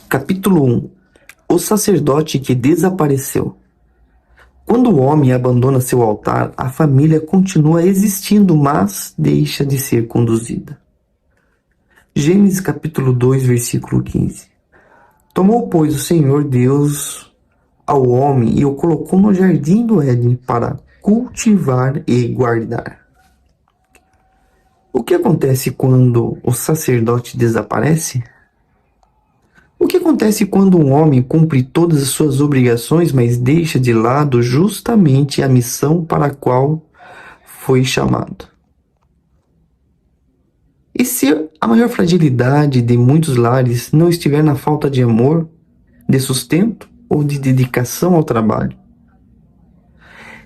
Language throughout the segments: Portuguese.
Capítulo 1. O sacerdote que desapareceu. Quando o homem abandona seu altar, a família continua existindo, mas deixa de ser conduzida. Gênesis capítulo 2, versículo 15. Tomou, pois, o Senhor Deus ao homem e o colocou no jardim do Éden para cultivar e guardar. O que acontece quando o sacerdote desaparece? O que acontece quando um homem cumpre todas as suas obrigações, mas deixa de lado justamente a missão para a qual foi chamado? E se a maior fragilidade de muitos lares não estiver na falta de amor, de sustento ou de dedicação ao trabalho?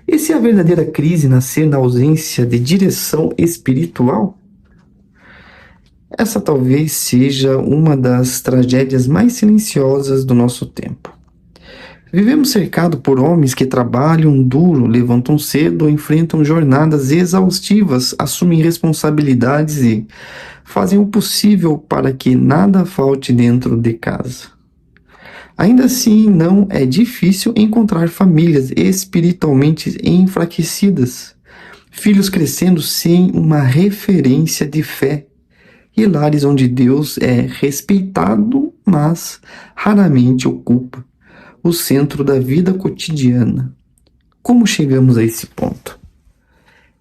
E se a verdadeira crise nascer na ausência de direção espiritual? Essa talvez seja uma das tragédias mais silenciosas do nosso tempo. Vivemos cercados por homens que trabalham duro, levantam cedo, enfrentam jornadas exaustivas, assumem responsabilidades e fazem o possível para que nada falte dentro de casa. Ainda assim, não é difícil encontrar famílias espiritualmente enfraquecidas, filhos crescendo sem uma referência de fé e lares onde Deus é respeitado, mas raramente ocupa o centro da vida cotidiana. Como chegamos a esse ponto?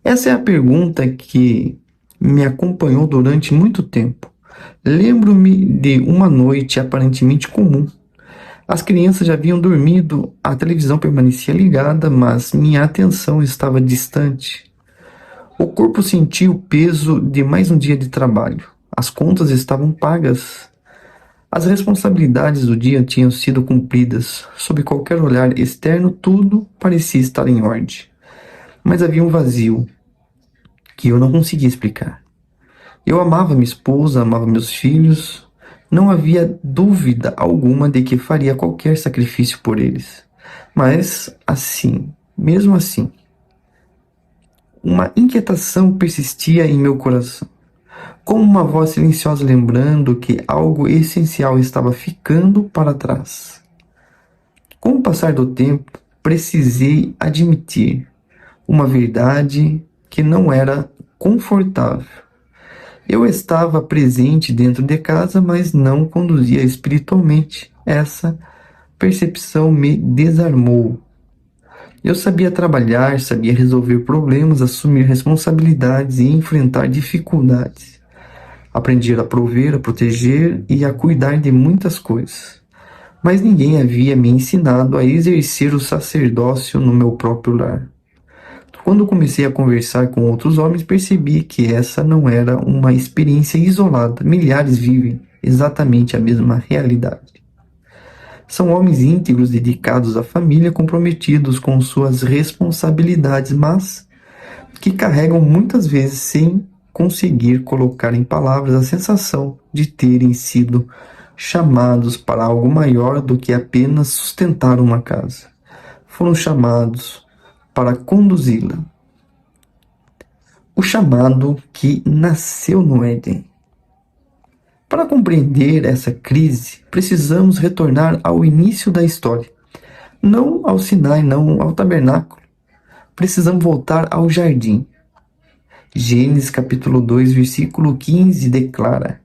Essa é a pergunta que me acompanhou durante muito tempo. Lembro-me de uma noite aparentemente comum. As crianças já haviam dormido, a televisão permanecia ligada, mas minha atenção estava distante. O corpo sentia o peso de mais um dia de trabalho. As contas estavam pagas. As responsabilidades do dia tinham sido cumpridas. Sob qualquer olhar externo, tudo parecia estar em ordem. Mas havia um vazio que eu não conseguia explicar. Eu amava minha esposa, amava meus filhos. Não havia dúvida alguma de que faria qualquer sacrifício por eles. Mas, mesmo assim, uma inquietação persistia em meu coração, como uma voz silenciosa lembrando que algo essencial estava ficando para trás. Com o passar do tempo, precisei admitir uma verdade que não era confortável. Eu estava presente dentro de casa, mas não conduzia espiritualmente. Essa percepção me desarmou. Eu sabia trabalhar, sabia resolver problemas, assumir responsabilidades e enfrentar dificuldades. Aprendi a prover, a proteger e a cuidar de muitas coisas. Mas ninguém havia me ensinado a exercer o sacerdócio no meu próprio lar. Quando comecei a conversar com outros homens, percebi que essa não era uma experiência isolada. Milhares vivem exatamente a mesma realidade. São homens íntegros, dedicados à família, comprometidos com suas responsabilidades, mas que carregam muitas vezes sem conseguir colocar em palavras a sensação de terem sido chamados para algo maior do que apenas sustentar uma casa. Foram chamados para conduzi-la. O chamado que nasceu no Éden. Para compreender essa crise, precisamos retornar ao início da história. Não ao Sinai, não ao tabernáculo. Precisamos voltar ao jardim. Gênesis capítulo 2, versículo 15 declara: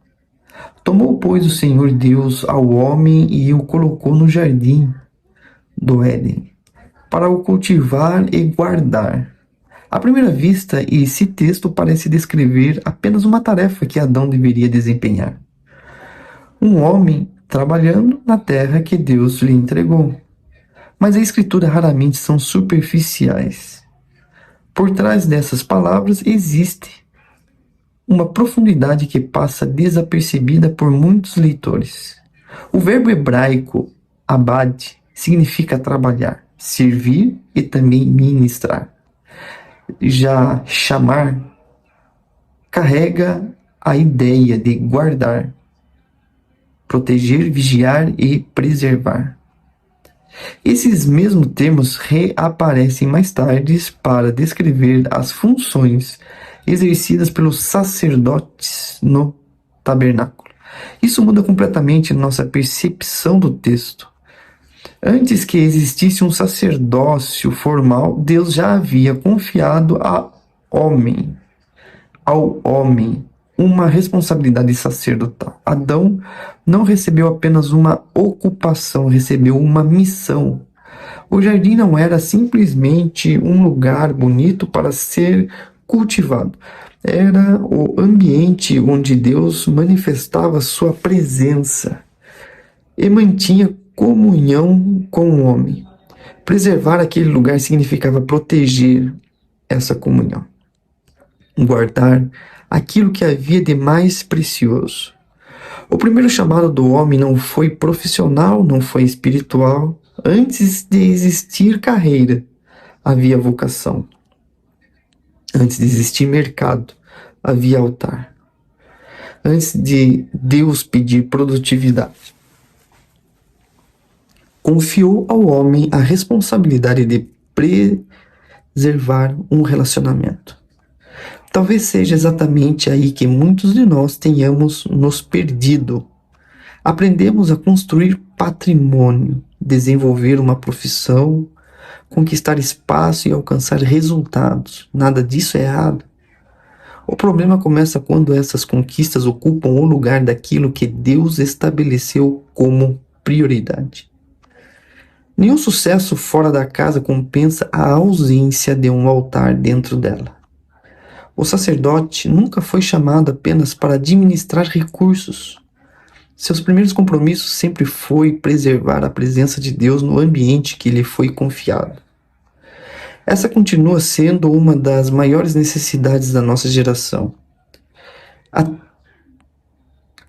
Tomou, pois, o Senhor Deus ao homem e o colocou no jardim do Éden, para o cultivar e guardar. À primeira vista, esse texto parece descrever apenas uma tarefa que Adão deveria desempenhar. Um homem trabalhando na terra que Deus lhe entregou. Mas a Escritura raramente são superficiais. Por trás dessas palavras existe uma profundidade que passa desapercebida por muitos leitores. O verbo hebraico abad significa trabalhar, servir e também ministrar. Já chamar carrega a ideia de guardar, proteger, vigiar e preservar. Esses mesmos termos reaparecem mais tarde para descrever as funções exercidas pelos sacerdotes no tabernáculo. Isso muda completamente nossa percepção do texto. Antes que existisse um sacerdócio formal, Deus já havia confiado ao homem uma responsabilidade sacerdotal. Adão não recebeu apenas uma ocupação, recebeu uma missão. O jardim não era simplesmente um lugar bonito para ser cultivado. Era o ambiente onde Deus manifestava sua presença e mantinha comunhão com o homem. Preservar aquele lugar significava proteger essa comunhão, guardar aquilo que havia de mais precioso. O primeiro chamado do homem não foi profissional, não foi espiritual. Antes de existir carreira, havia vocação. Antes de existir mercado, havia altar. Antes de Deus pedir produtividade, confiou ao homem a responsabilidade de preservar um relacionamento. Talvez seja exatamente aí que muitos de nós tenhamos nos perdido. Aprendemos a construir patrimônio, desenvolver uma profissão, conquistar espaço e alcançar resultados. Nada disso é errado. O problema começa quando essas conquistas ocupam o lugar daquilo que Deus estabeleceu como prioridade. Nenhum sucesso fora da casa compensa a ausência de um altar dentro dela. O sacerdote nunca foi chamado apenas para administrar recursos. Seus primeiros compromissos sempre foi preservar a presença de Deus no ambiente que lhe foi confiado. Essa continua sendo uma das maiores necessidades da nossa geração.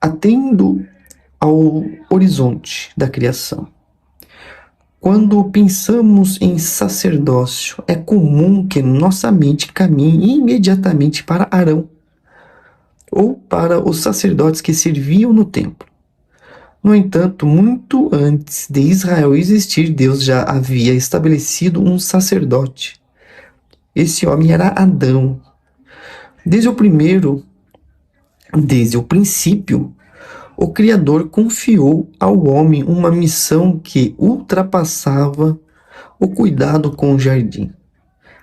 Atendo ao horizonte da criação. Quando pensamos em sacerdócio, é comum que nossa mente caminhe imediatamente para Arão ou para os sacerdotes que serviam no templo. No entanto, muito antes de Israel existir, Deus já havia estabelecido um sacerdote. Esse homem era Adão. Desde o princípio, o Criador confiou ao homem uma missão que ultrapassava o cuidado com o jardim.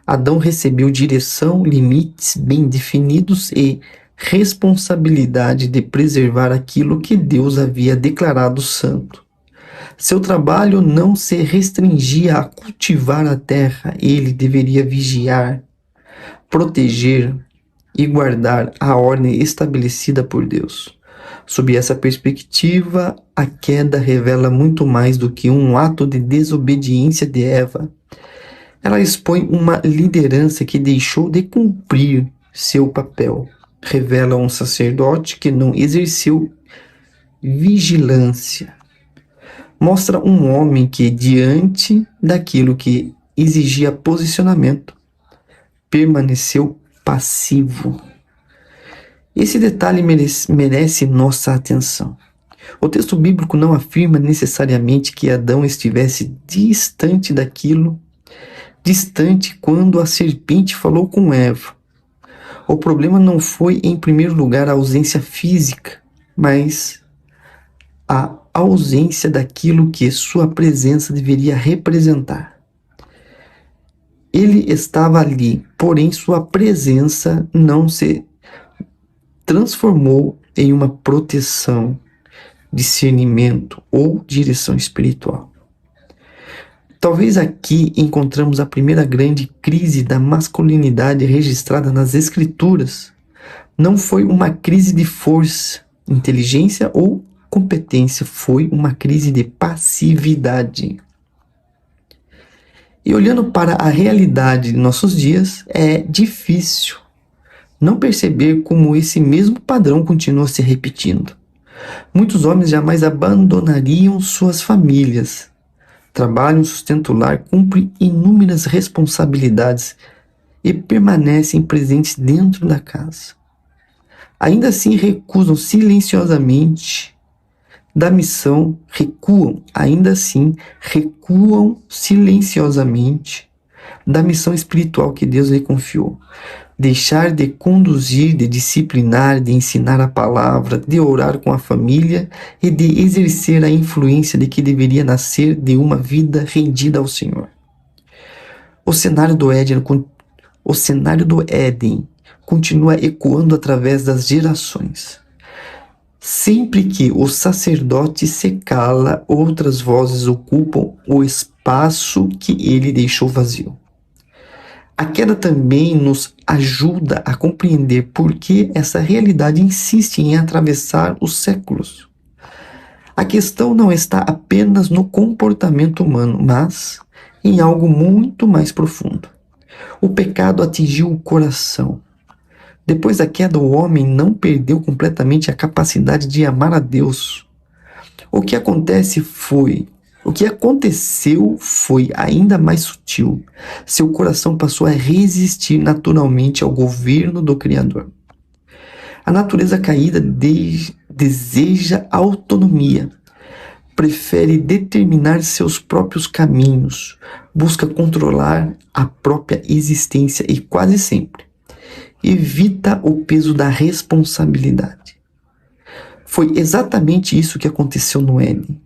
Adão recebeu direção, limites bem definidos e responsabilidade de preservar aquilo que Deus havia declarado santo. Seu trabalho não se restringia a cultivar a terra, ele deveria vigiar, proteger e guardar a ordem estabelecida por Deus. Sob essa perspectiva, a queda revela muito mais do que um ato de desobediência de Eva. Ela expõe uma liderança que deixou de cumprir seu papel. Revela um sacerdote que não exerceu vigilância. Mostra um homem que, diante daquilo que exigia posicionamento, permaneceu passivo. Esse detalhe merece nossa atenção. O texto bíblico não afirma necessariamente que Adão estivesse distante quando a serpente falou com Eva. O problema não foi, em primeiro lugar, a ausência física, mas a ausência daquilo que sua presença deveria representar. Ele estava ali, porém sua presença não se transformou em uma proteção, discernimento ou direção espiritual. Talvez aqui encontramos a primeira grande crise da masculinidade registrada nas Escrituras. Não foi uma crise de força, inteligência ou competência, foi uma crise de passividade. E olhando para a realidade de nossos dias, é difícil não perceber como esse mesmo padrão continua se repetindo. Muitos homens jamais abandonariam suas famílias. Trabalham, sustento o lar, cumprem inúmeras responsabilidades e permanecem presentes dentro da casa. Ainda assim recuam silenciosamente da missão espiritual que Deus lhe confiou. Deixar de conduzir, de disciplinar, de ensinar a palavra, de orar com a família e de exercer a influência de que deveria nascer de uma vida rendida ao Senhor. O cenário do Éden continua ecoando através das gerações. Sempre que o sacerdote se cala, outras vozes ocupam o espaço que ele deixou vazio. A queda também nos ajuda a compreender por que essa realidade insiste em atravessar os séculos. A questão não está apenas no comportamento humano, mas em algo muito mais profundo. O pecado atingiu o coração. Depois da queda, o homem não perdeu completamente a capacidade de amar a Deus. O que aconteceu foi ainda mais sutil. Seu coração passou a resistir naturalmente ao governo do Criador. A natureza caída deseja autonomia, prefere determinar seus próprios caminhos, busca controlar a própria existência e quase sempre evita o peso da responsabilidade. Foi exatamente isso que aconteceu no Éden.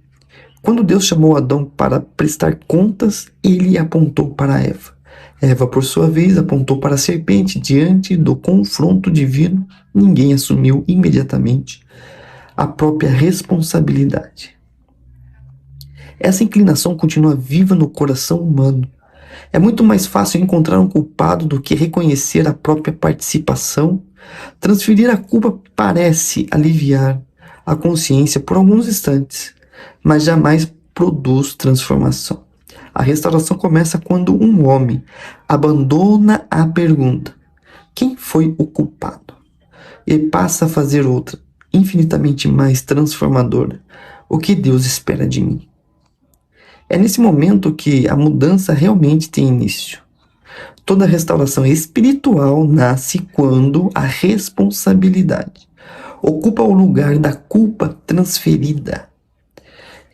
Quando Deus chamou Adão para prestar contas, ele apontou para Eva. Eva, por sua vez, apontou para a serpente. Diante do confronto divino, ninguém assumiu imediatamente a própria responsabilidade. Essa inclinação continua viva no coração humano. É muito mais fácil encontrar um culpado do que reconhecer a própria participação. Transferir a culpa parece aliviar a consciência por alguns instantes, mas jamais produz transformação. A restauração começa quando um homem abandona a pergunta: quem foi o culpado? E passa a fazer outra, infinitamente mais transformadora: o que Deus espera de mim? É nesse momento que a mudança realmente tem início. Toda restauração espiritual nasce quando a responsabilidade ocupa o lugar da culpa transferida.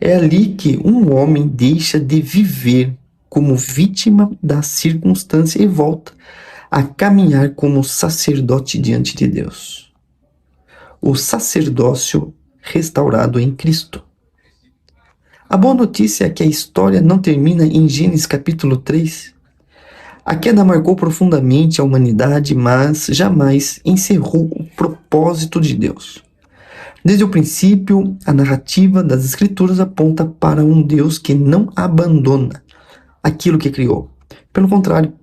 É ali que um homem deixa de viver como vítima da circunstância e volta a caminhar como sacerdote diante de Deus. O sacerdócio restaurado em Cristo. A boa notícia é que a história não termina em Gênesis capítulo 3. A queda marcou profundamente a humanidade, mas jamais encerrou o propósito de Deus. Desde o princípio, a narrativa das Escrituras aponta para um Deus que não abandona aquilo que criou. Pelo contrário,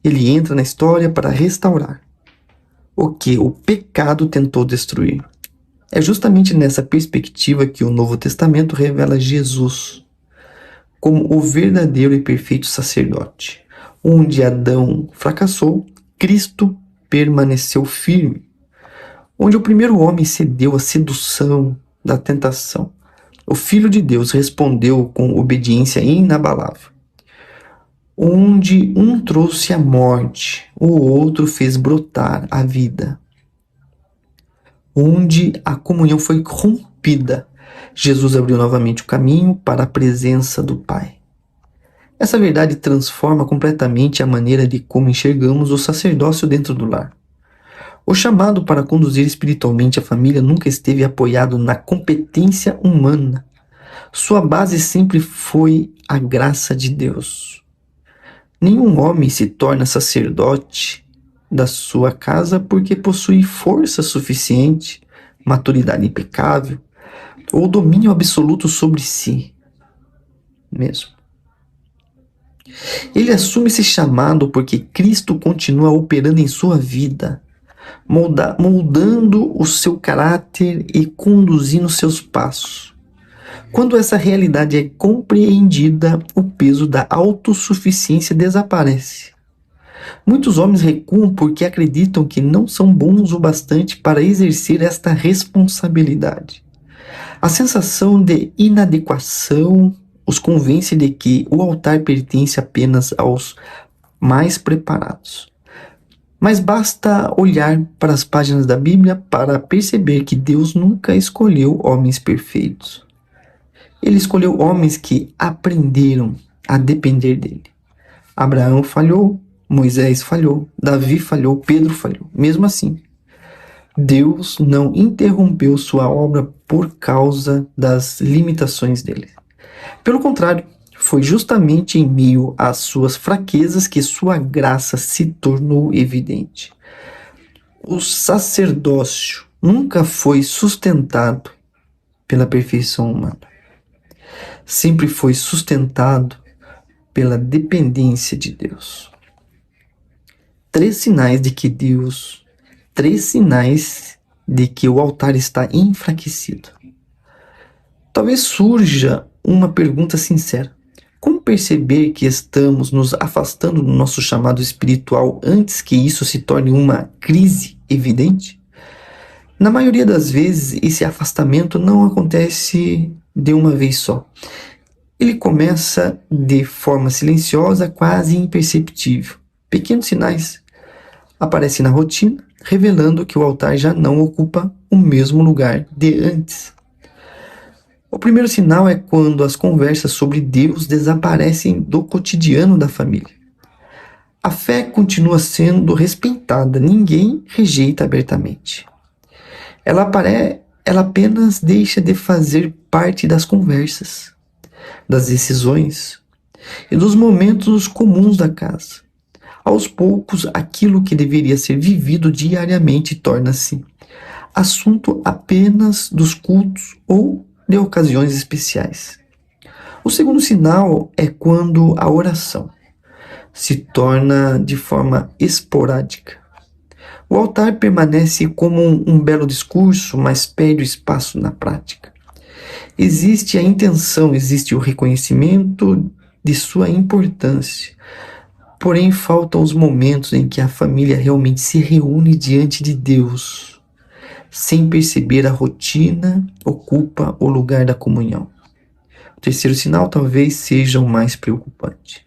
ele entra na história para restaurar o que o pecado tentou destruir. É justamente nessa perspectiva que o Novo Testamento revela Jesus como o verdadeiro e perfeito sacerdote. Onde Adão fracassou, Cristo permaneceu firme. Onde o primeiro homem cedeu à sedução da tentação, o Filho de Deus respondeu com obediência inabalável. Onde um trouxe a morte, o outro fez brotar a vida. Onde a comunhão foi rompida, Jesus abriu novamente o caminho para a presença do Pai. Essa verdade transforma completamente a maneira de como enxergamos o sacerdócio dentro do lar. O chamado para conduzir espiritualmente a família nunca esteve apoiado na competência humana. Sua base sempre foi a graça de Deus. Nenhum homem se torna sacerdote da sua casa porque possui força suficiente, maturidade impecável ou domínio absoluto sobre si mesmo. Ele assume esse chamado porque Cristo continua operando em sua vida, moldando o seu caráter e conduzindo seus passos. Quando essa realidade é compreendida, o peso da autossuficiência desaparece. Muitos homens recuam porque acreditam que não são bons o bastante para exercer esta responsabilidade. A sensação de inadequação os convence de que o altar pertence apenas aos mais preparados. Mas basta olhar para as páginas da Bíblia para perceber que Deus nunca escolheu homens perfeitos. Ele escolheu homens que aprenderam a depender dele. Abraão falhou, Moisés falhou, Davi falhou, Pedro falhou. Mesmo assim, Deus não interrompeu sua obra por causa das limitações dele. Pelo contrário, foi justamente em meio às suas fraquezas que sua graça se tornou evidente. O sacerdócio nunca foi sustentado pela perfeição humana. Sempre foi sustentado pela dependência de Deus. Três sinais de que o altar está enfraquecido. Talvez surja uma pergunta sincera. Como perceber que estamos nos afastando do nosso chamado espiritual antes que isso se torne uma crise evidente? Na maioria das vezes, esse afastamento não acontece de uma vez só. Ele começa de forma silenciosa, quase imperceptível. Pequenos sinais aparecem na rotina, revelando que o altar já não ocupa o mesmo lugar de antes. O primeiro sinal é quando as conversas sobre Deus desaparecem do cotidiano da família. A fé continua sendo respeitada, ninguém rejeita abertamente. Ela apenas deixa de fazer parte das conversas, das decisões e dos momentos comuns da casa. Aos poucos, aquilo que deveria ser vivido diariamente torna-se assunto apenas dos cultos ou de ocasiões especiais. O segundo sinal é quando a oração se torna de forma esporádica. O altar permanece como um belo discurso, mas perde o espaço na prática. Existe a intenção, existe o reconhecimento de sua importância, porém faltam os momentos em que a família realmente se reúne diante de Deus, sem perceber a rotina ocupa o lugar da comunhão. O terceiro sinal talvez seja o mais preocupante.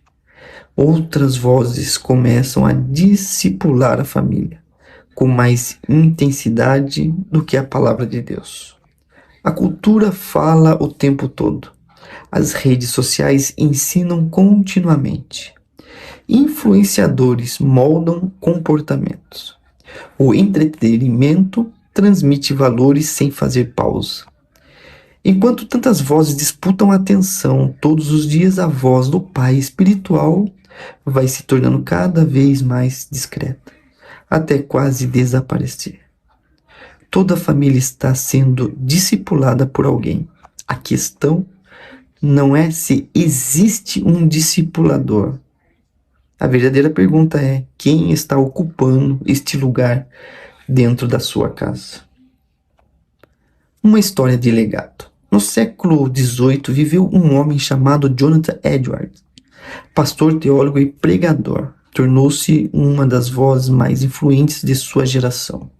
Outras vozes começam a discipular a família com mais intensidade do que a palavra de Deus. A cultura fala o tempo todo. As redes sociais ensinam continuamente. Influenciadores moldam comportamentos. O entretenimento transmite valores sem fazer pausa. Enquanto tantas vozes disputam a atenção, todos os dias a voz do Pai espiritual vai se tornando cada vez mais discreta, até quase desaparecer. Toda a família está sendo discipulada por alguém. A questão não é se existe um discipulador. A verdadeira pergunta é: quem está ocupando este lugar dentro da sua casa? Uma história de legado. No século XVIII viveu um homem chamado Jonathan Edwards. Pastor, teólogo e pregador, tornou-se uma das vozes mais influentes de sua geração.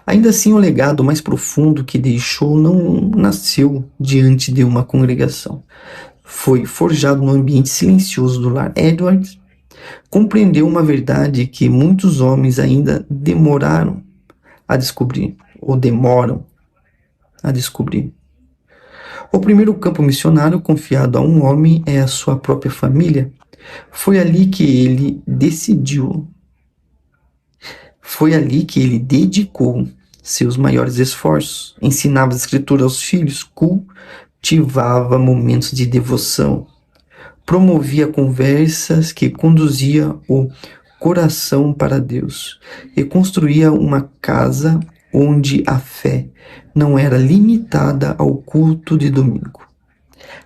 Ainda assim, o legado mais profundo que deixou não nasceu diante de uma congregação. Foi forjado no ambiente silencioso do lar. Edwards compreendeu uma verdade que muitos homens ainda demoram a descobrir. O primeiro campo missionário confiado a um homem é a sua própria família. Foi ali que ele dedicou seus maiores esforços. Ensinava as escrituras aos filhos, cultivava momentos de devoção, promovia conversas que conduziam o coração para Deus e construía uma casa onde a fé não era limitada ao culto de domingo.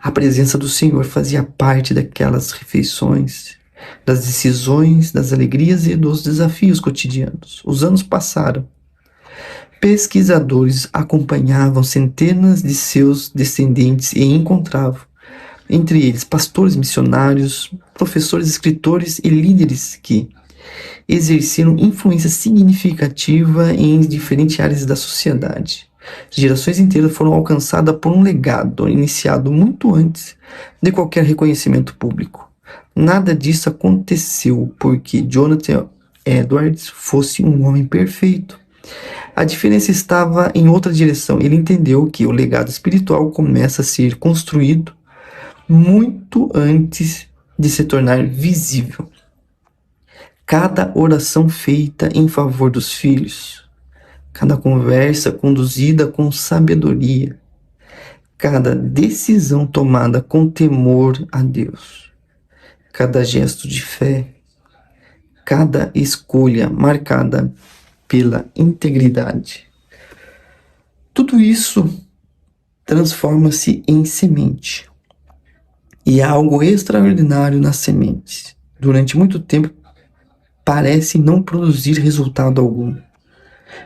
A presença do Senhor fazia parte daquelas refeições, das decisões, das alegrias e dos desafios cotidianos. Os anos passaram. Pesquisadores acompanhavam centenas de seus descendentes e encontravam, entre eles, pastores missionários, professores, escritores e líderes que exerceram influência significativa em diferentes áreas da sociedade. Gerações inteiras foram alcançadas por um legado iniciado muito antes de qualquer reconhecimento público. Nada disso aconteceu porque Jonathan Edwards fosse um homem perfeito. A diferença estava em outra direção. Ele entendeu que o legado espiritual começa a ser construído muito antes de se tornar visível. Cada oração feita em favor dos filhos, cada conversa conduzida com sabedoria, cada decisão tomada com temor a Deus, cada gesto de fé, cada escolha marcada pela integridade. Tudo isso transforma-se em semente. E há algo extraordinário nas sementes. Durante muito tempo, parece não produzir resultado algum.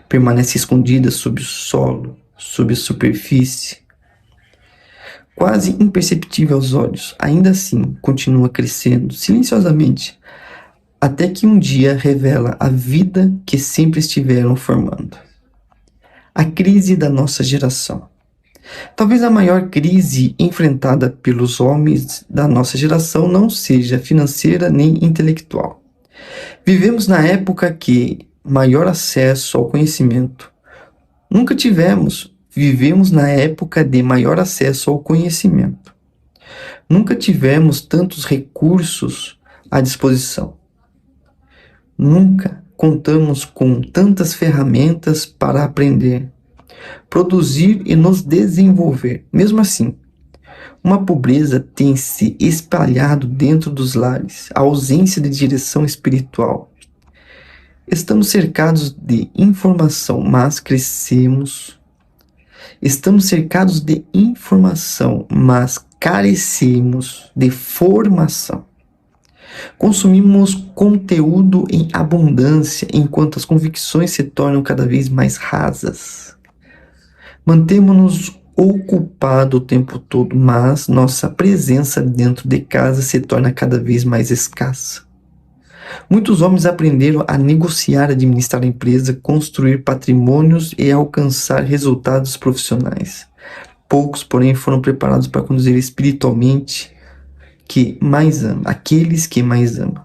Permanece escondida sob o solo, sob a superfície, quase imperceptível aos olhos. Ainda assim, continua crescendo silenciosamente, até que um dia revela a vida que sempre estiveram formando. A crise da nossa geração. Talvez a maior crise enfrentada pelos homens da nossa geração não seja financeira nem intelectual. Vivemos na época que maior acesso ao conhecimento nunca tivemos. Vivemos na época de maior acesso ao conhecimento. Nunca tivemos tantos recursos à disposição. Nunca contamos com tantas ferramentas para aprender, produzir e nos desenvolver. Mesmo assim, uma pobreza tem se espalhado dentro dos lares, a ausência de direção espiritual. Estamos cercados de informação, mas crescemos. Estamos cercados de informação, mas carecemos de formação. Consumimos conteúdo em abundância, enquanto as convicções se tornam cada vez mais rasas. Mantemos-nos ocupados o tempo todo, mas nossa presença dentro de casa se torna cada vez mais escassa. Muitos homens aprenderam a negociar, administrar a empresa, construir patrimônios e alcançar resultados profissionais. Poucos, porém, foram preparados para conduzir espiritualmente aqueles que mais amam.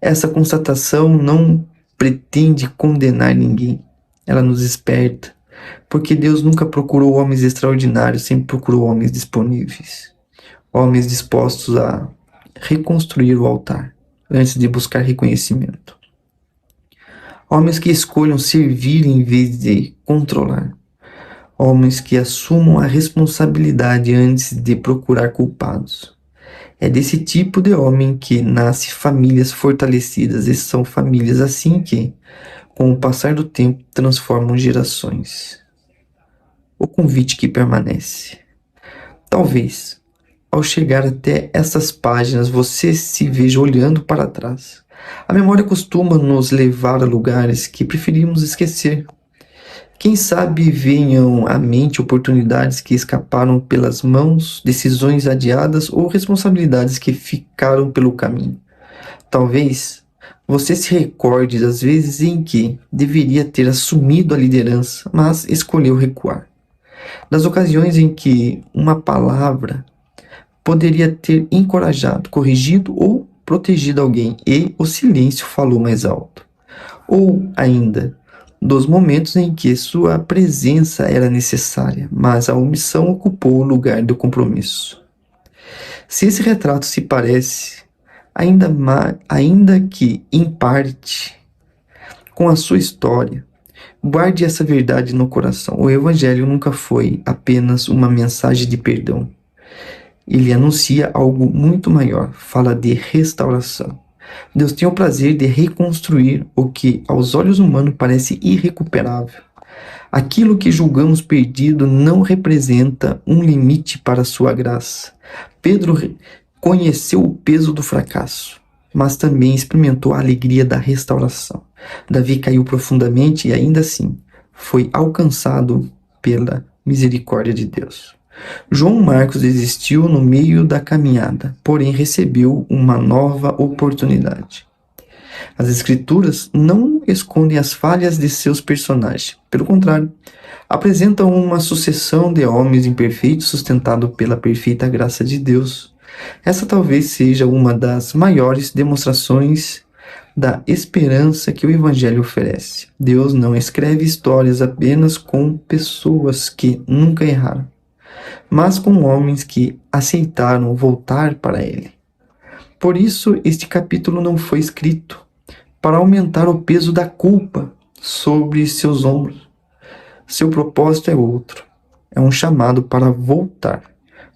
Essa constatação não pretende condenar ninguém. Ela nos desperta, porque Deus nunca procurou homens extraordinários, sempre procurou homens disponíveis. Homens dispostos a reconstruir o altar, antes de buscar reconhecimento. Homens que escolham servir em vez de controlar. Homens que assumam a responsabilidade antes de procurar culpados. É desse tipo de homem que nasce famílias fortalecidas, e são famílias assim que, com o passar do tempo, transformam gerações. O convite que permanece. Talvez, ao chegar até essas páginas, você se veja olhando para trás. A memória costuma nos levar a lugares que preferimos esquecer. Quem sabe venham à mente oportunidades que escaparam pelas mãos, decisões adiadas ou responsabilidades que ficaram pelo caminho. Talvez você se recorde das vezes em que deveria ter assumido a liderança, mas escolheu recuar. Das ocasiões em que uma palavra poderia ter encorajado, corrigido ou protegido alguém e o silêncio falou mais alto. Ou ainda, dos momentos em que sua presença era necessária, mas a omissão ocupou o lugar do compromisso. Se esse retrato se parece, ainda que em parte, com a sua história, guarde essa verdade no coração. O Evangelho nunca foi apenas uma mensagem de perdão. Ele anuncia algo muito maior, fala de restauração. Deus tem o prazer de reconstruir o que aos olhos humanos parece irrecuperável. Aquilo que julgamos perdido não representa um limite para a sua graça. Pedro conheceu o peso do fracasso, mas também experimentou a alegria da restauração. Davi caiu profundamente e ainda assim foi alcançado pela misericórdia de Deus. João Marcos desistiu no meio da caminhada, porém recebeu uma nova oportunidade. As Escrituras não escondem as falhas de seus personagens. Pelo contrário, apresentam uma sucessão de homens imperfeitos sustentado pela perfeita graça de Deus. Essa talvez seja uma das maiores demonstrações da esperança que o Evangelho oferece. Deus não escreve histórias apenas com pessoas que nunca erraram, mas com homens que aceitaram voltar para Ele. Por isso, este capítulo não foi escrito para aumentar o peso da culpa sobre seus ombros. Seu propósito é outro. É um chamado para voltar.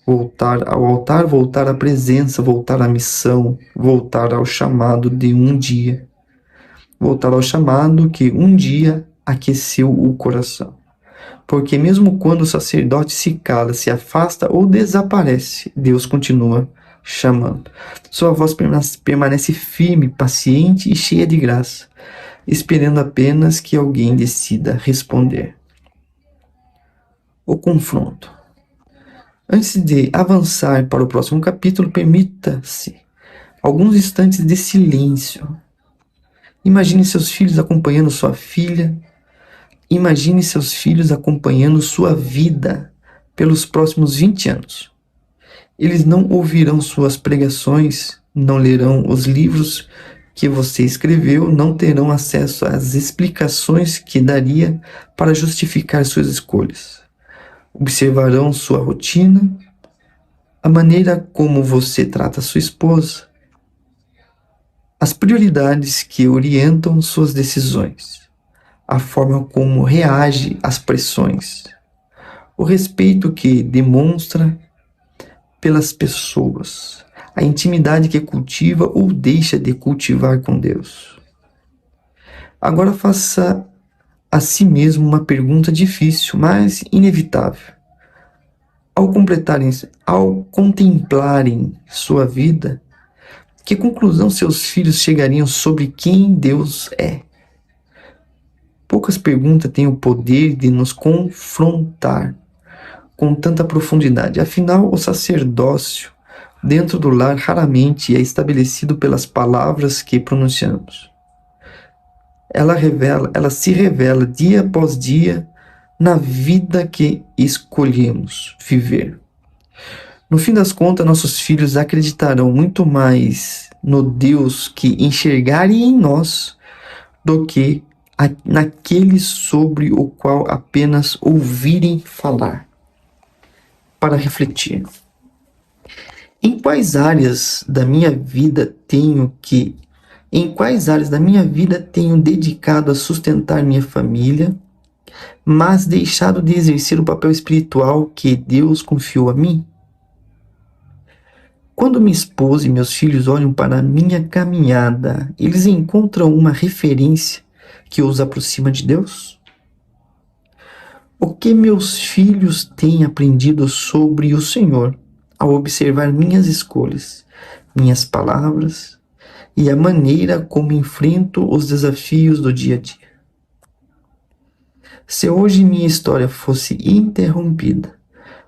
Voltar ao altar, voltar à presença, voltar à missão, voltar ao chamado de um dia. Voltar ao chamado que um dia aqueceu o coração. Porque mesmo quando o sacerdote se cala, se afasta ou desaparece, Deus continua chamando. Sua voz permanece firme, paciente e cheia de graça, esperando apenas que alguém decida responder. O confronto. Antes de avançar para o próximo capítulo, permita-se alguns instantes de silêncio. Imagine seus filhos acompanhando sua filha. Imagine seus filhos acompanhando sua vida pelos próximos 20 anos. Eles não ouvirão suas pregações, não lerão os livros que você escreveu, não terão acesso às explicações que daria para justificar suas escolhas. Observarão sua rotina, a maneira como você trata sua esposa, as prioridades que orientam suas decisões, a forma como reage às pressões, o respeito que demonstra pelas pessoas, a intimidade que cultiva ou deixa de cultivar com Deus. Agora faça a si mesmo uma pergunta difícil, mas inevitável. Ao contemplarem sua vida, que conclusão seus filhos chegariam sobre quem Deus é? Poucas perguntas têm o poder de nos confrontar com tanta profundidade. Afinal, o sacerdócio dentro do lar raramente é estabelecido pelas palavras que pronunciamos. Ela se revela dia após dia na vida que escolhemos viver. No fim das contas, nossos filhos acreditarão muito mais no Deus que enxergarem em nós do que naquele sobre o qual apenas ouvirem falar. Para refletir. Em quais áreas da minha vida tenho dedicado a sustentar minha família, mas deixado de exercer o papel espiritual que Deus confiou a mim? Quando minha esposa e meus filhos olham para a minha caminhada, eles encontram uma referência que os aproxima de Deus? O que meus filhos têm aprendido sobre o Senhor ao observar minhas escolhas, minhas palavras e a maneira como enfrento os desafios do dia a dia? Se hoje minha história fosse interrompida,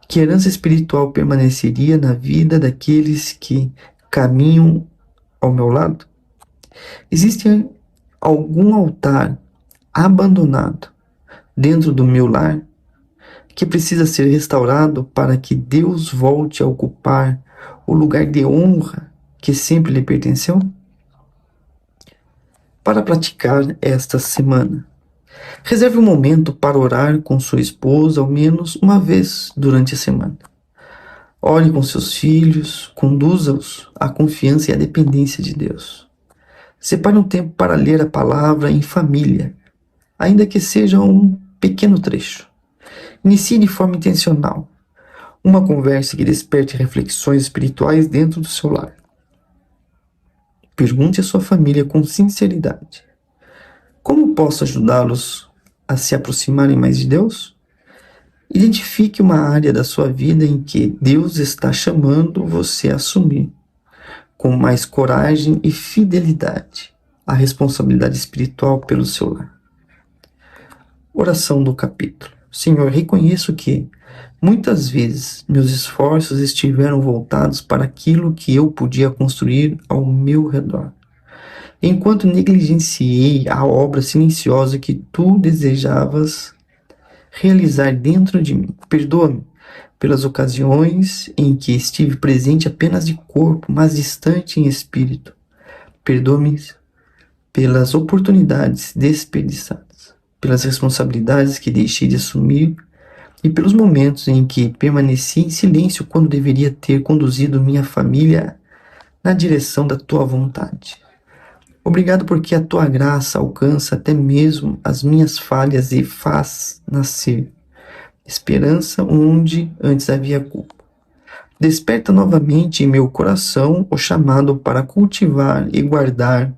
que herança espiritual permaneceria na vida daqueles que caminham ao meu lado? Existe algum altar abandonado dentro do meu lar que precisa ser restaurado para que Deus volte a ocupar o lugar de honra que sempre lhe pertenceu? Para praticar esta semana, reserve um momento para orar com sua esposa ao menos uma vez durante a semana. Ore com seus filhos, conduza-os à confiança e à dependência de Deus. Separe um tempo para ler a palavra em família, ainda que seja um pequeno trecho. Inicie de forma intencional uma conversa que desperte reflexões espirituais dentro do seu lar. Pergunte à sua família com sinceridade: como posso ajudá-los a se aproximarem mais de Deus? Identifique uma área da sua vida em que Deus está chamando você a assumir, com mais coragem e fidelidade, a responsabilidade espiritual pelo seu lar. Oração do capítulo. Senhor, reconheço que, muitas vezes, meus esforços estiveram voltados para aquilo que eu podia construir ao meu redor, enquanto negligenciei a obra silenciosa que Tu desejavas realizar dentro de mim. Perdoa-me pelas ocasiões em que estive presente apenas de corpo, mas distante em espírito. Perdoa-me pelas oportunidades desperdiçadas, pelas responsabilidades que deixei de assumir e pelos momentos em que permaneci em silêncio quando deveria ter conduzido minha família na direção da Tua vontade. Obrigado porque a tua graça alcança até mesmo as minhas falhas e faz nascer esperança onde antes havia culpa. Desperta novamente em meu coração o chamado para cultivar e guardar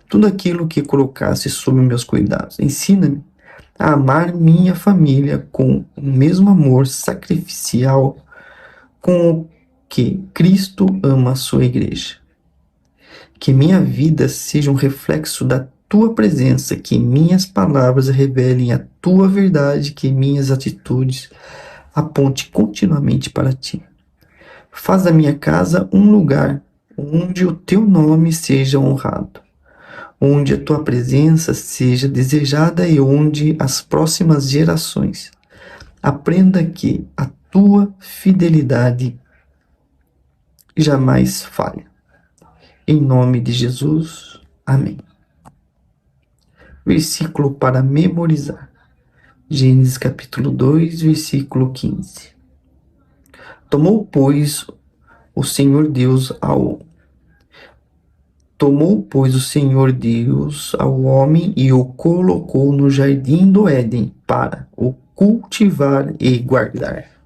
tudo aquilo que colocasse sob meus cuidados. Ensina-me a amar minha família com o mesmo amor sacrificial com o que Cristo ama a sua igreja. Que minha vida seja um reflexo da tua presença, que minhas palavras revelem a tua verdade, que minhas atitudes aponte continuamente para ti. Faz da minha casa um lugar onde o teu nome seja honrado, onde a tua presença seja desejada e onde as próximas gerações aprenda que a tua fidelidade jamais falha. Em nome de Jesus, amém. Versículo para memorizar. Gênesis capítulo 2, versículo 15. Tomou, pois, o Senhor Deus ao homem e o colocou no jardim do Éden para o cultivar e guardar.